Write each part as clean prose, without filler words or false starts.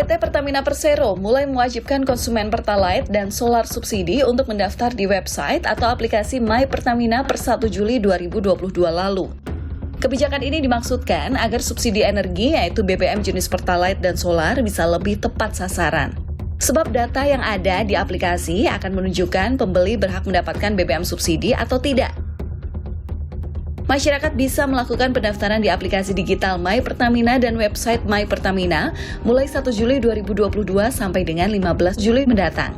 PT Pertamina Persero mulai mewajibkan konsumen Pertalite dan solar subsidi untuk mendaftar di website atau aplikasi My Pertamina per 1 Juli 2022 lalu. Kebijakan ini dimaksudkan agar subsidi energi yaitu BBM jenis Pertalite dan solar bisa lebih tepat sasaran. Sebab data yang ada di aplikasi akan menunjukkan pembeli berhak mendapatkan BBM subsidi atau tidak. Masyarakat bisa melakukan pendaftaran di aplikasi digital My Pertamina dan website My Pertamina mulai 1 Juli 2022 sampai dengan 15 Juli mendatang.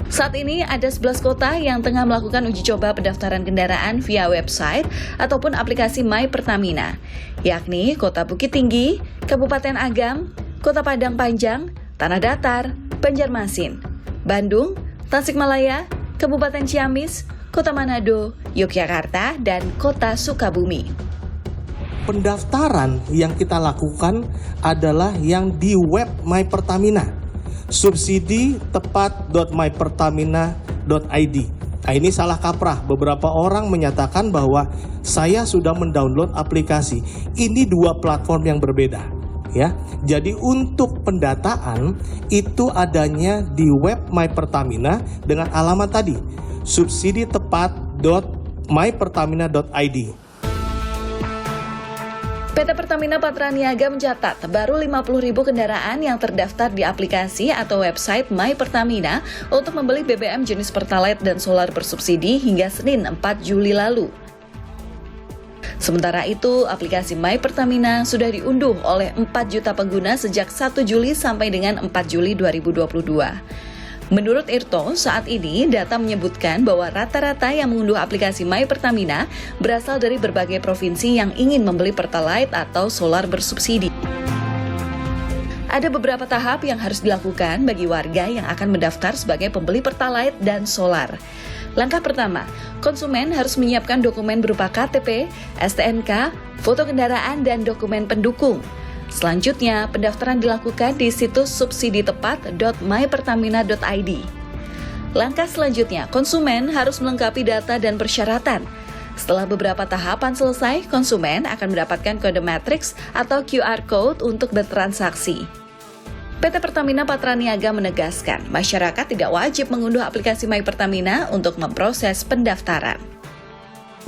Saat ini ada 11 kota yang tengah melakukan uji coba pendaftaran kendaraan via website ataupun aplikasi My Pertamina, yakni Kota Bukit Tinggi, Kabupaten Agam, Kota Padang Panjang, Tanah Datar, Banjarmasin, Bandung, Tasikmalaya, Kabupaten Ciamis, Kota Manado, Yogyakarta, dan Kota Sukabumi. Pendaftaran yang kita lakukan adalah yang di web My Pertamina, subsidi-tepat.mypertamina.id. Nah, ini salah kaprah. Beberapa orang menyatakan bahwa saya sudah mendownload aplikasi. Ini dua platform yang berbeda. Ya, jadi untuk pendataan itu adanya di web My Pertamina dengan alamat tadi subsidi-tepat.mypertamina.id. PT Pertamina Patraniaga mencatat baru 50.000 kendaraan yang terdaftar di aplikasi atau website My Pertamina untuk membeli BBM jenis Pertalite dan solar bersubsidi hingga Senin 4 Juli lalu. Sementara itu, aplikasi My Pertamina sudah diunduh oleh 4 juta pengguna sejak 1 Juli sampai dengan 4 Juli 2022. Menurut Irto, saat ini data menyebutkan bahwa rata-rata yang mengunduh aplikasi My Pertamina berasal dari berbagai provinsi yang ingin membeli Pertalite atau solar bersubsidi. Ada beberapa tahap yang harus dilakukan bagi warga yang akan mendaftar sebagai pembeli Pertalite dan solar. Langkah pertama, konsumen harus menyiapkan dokumen berupa KTP, STNK, foto kendaraan, dan dokumen pendukung. Selanjutnya, pendaftaran dilakukan di situs subsidi-tepat.mypertamina.id. Langkah selanjutnya, konsumen harus melengkapi data dan persyaratan. Setelah beberapa tahapan selesai, konsumen akan mendapatkan kode matriks atau QR Code untuk bertransaksi. PT Pertamina Patraniaga menegaskan, masyarakat tidak wajib mengunduh aplikasi My Pertamina untuk memproses pendaftaran.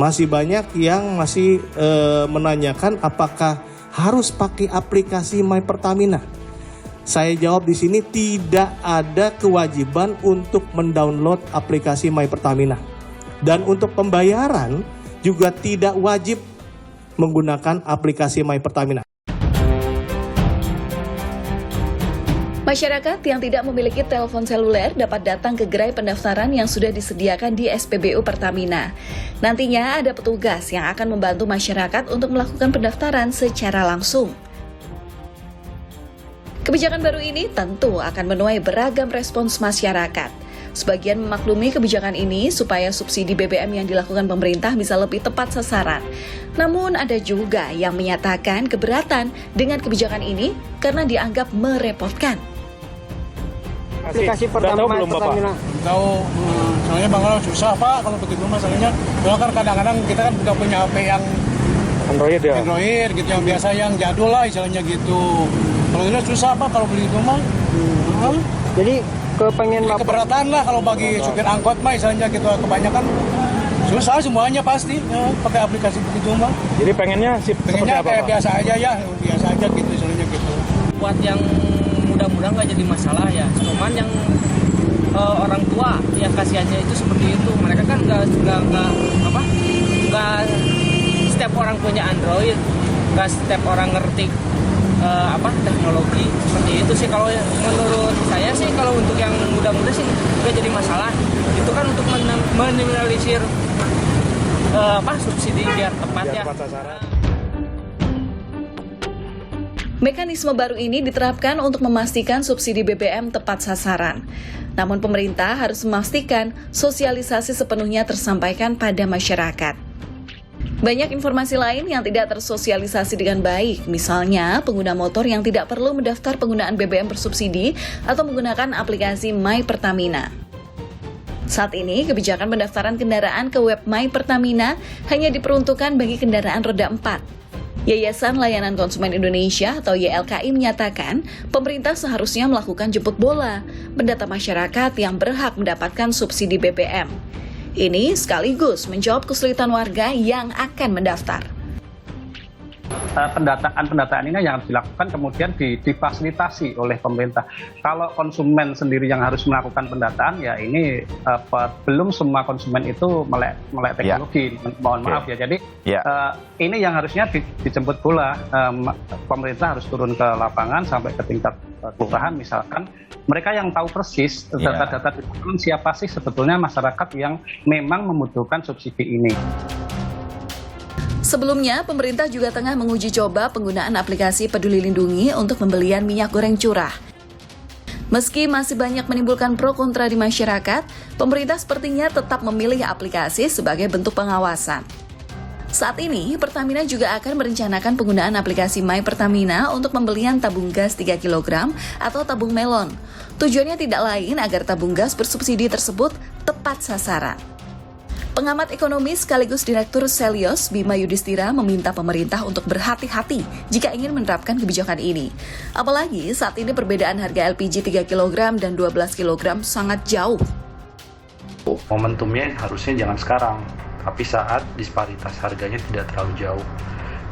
Masih banyak yang masih menanyakan apakah harus pakai aplikasi My Pertamina. Saya jawab di sini tidak ada kewajiban untuk mendownload aplikasi My Pertamina. Dan untuk pembayaran juga tidak wajib menggunakan aplikasi My Pertamina. Masyarakat yang tidak memiliki telepon seluler dapat datang ke gerai pendaftaran yang sudah disediakan di SPBU Pertamina. Nantinya ada petugas yang akan membantu masyarakat untuk melakukan pendaftaran secara langsung. Kebijakan baru ini tentu akan menuai beragam respons masyarakat. Sebagian memaklumi kebijakan ini supaya subsidi BBM yang dilakukan pemerintah bisa lebih tepat sasaran. Namun ada juga yang menyatakan keberatan dengan kebijakan ini karena dianggap merepotkan. Aplikasi pertama Pertamina. Tahu, soalnya Bang kalau susah Pak kalau begitu masalahnya. Soalnya kan kadang-kadang kita kan udah punya HP yang Android ya. Android gitu yang biasa yang jadul lah istilahnya gitu. Kalau ini susah Pak kalau beli itu mah. Jadi keberatan lah kalau bagi supir angkot mah istilahnya gitu kebanyakan susah semuanya pasti ya, pakai aplikasi begitu mah. Jadi pengennya kayak biasa aja ya, biasa aja gitu istilahnya gitu. Buat yang mudah-mudahan nggak jadi masalah ya, cuman yang orang tua yang kasihannya itu seperti itu, mereka kan nggak setiap orang punya Android, nggak setiap orang ngerti teknologi seperti itu sih. Kalau menurut saya sih kalau untuk yang muda-muda sih nggak jadi masalah, itu kan untuk meminimalisir subsidi biar tepat ya. Mekanisme baru ini diterapkan untuk memastikan subsidi BBM tepat sasaran. Namun pemerintah harus memastikan sosialisasi sepenuhnya tersampaikan pada masyarakat. Banyak informasi lain yang tidak tersosialisasi dengan baik, misalnya pengguna motor yang tidak perlu mendaftar penggunaan BBM bersubsidi atau menggunakan aplikasi My Pertamina. Saat ini, kebijakan pendaftaran kendaraan ke web My Pertamina hanya diperuntukkan bagi kendaraan roda 4. Yayasan Layanan Konsumen Indonesia atau YLKI menyatakan pemerintah seharusnya melakukan jemput bola, mendata masyarakat yang berhak mendapatkan subsidi BBM. Ini sekaligus menjawab kesulitan warga yang akan mendaftar. Pendataan ini yang harus dilakukan kemudian difasilitasi oleh pemerintah. Kalau konsumen sendiri yang harus melakukan pendataan, ya ini belum semua konsumen itu melek teknologi. Mohon maaf ya. Jadi ini yang harusnya dijemput bola. Pemerintah harus turun ke lapangan sampai ke tingkat kelurahan misalkan. Mereka yang tahu persis data-data siapa sih sebetulnya masyarakat yang memang membutuhkan subsidi ini. Sebelumnya, pemerintah juga tengah menguji coba penggunaan aplikasi Peduli Lindungi untuk pembelian minyak goreng curah. Meski masih banyak menimbulkan pro kontra di masyarakat, pemerintah sepertinya tetap memilih aplikasi sebagai bentuk pengawasan. Saat ini, Pertamina juga akan merencanakan penggunaan aplikasi My Pertamina untuk pembelian tabung gas 3 kg atau tabung melon. Tujuannya tidak lain agar tabung gas bersubsidi tersebut tepat sasaran. Pengamat ekonomi sekaligus Direktur Selios Bima Yudhistira meminta pemerintah untuk berhati-hati jika ingin menerapkan kebijakan ini. Apalagi saat ini perbedaan harga LPG 3 kg dan 12 kg sangat jauh. Momentumnya harusnya jangan sekarang, tapi saat disparitas harganya tidak terlalu jauh.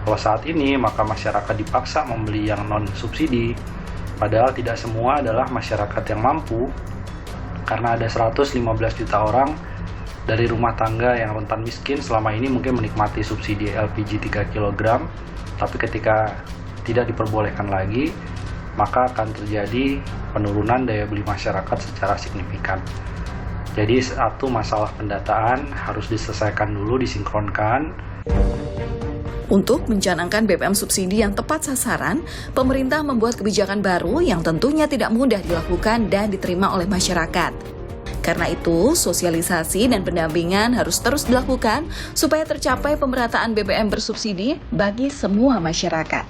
Kalau saat ini maka masyarakat dipaksa membeli yang non-subsidi, padahal tidak semua adalah masyarakat yang mampu, karena ada 115 juta orang dari rumah tangga yang rentan miskin selama ini mungkin menikmati subsidi LPG 3 kg, tapi ketika tidak diperbolehkan lagi, maka akan terjadi penurunan daya beli masyarakat secara signifikan. Jadi satu masalah pendataan harus diselesaikan dulu, disinkronkan. Untuk mencanangkan BBM subsidi yang tepat sasaran, pemerintah membuat kebijakan baru yang tentunya tidak mudah dilakukan dan diterima oleh masyarakat. Karena itu, sosialisasi dan pendampingan harus terus dilakukan supaya tercapai pemerataan BBM bersubsidi bagi semua masyarakat.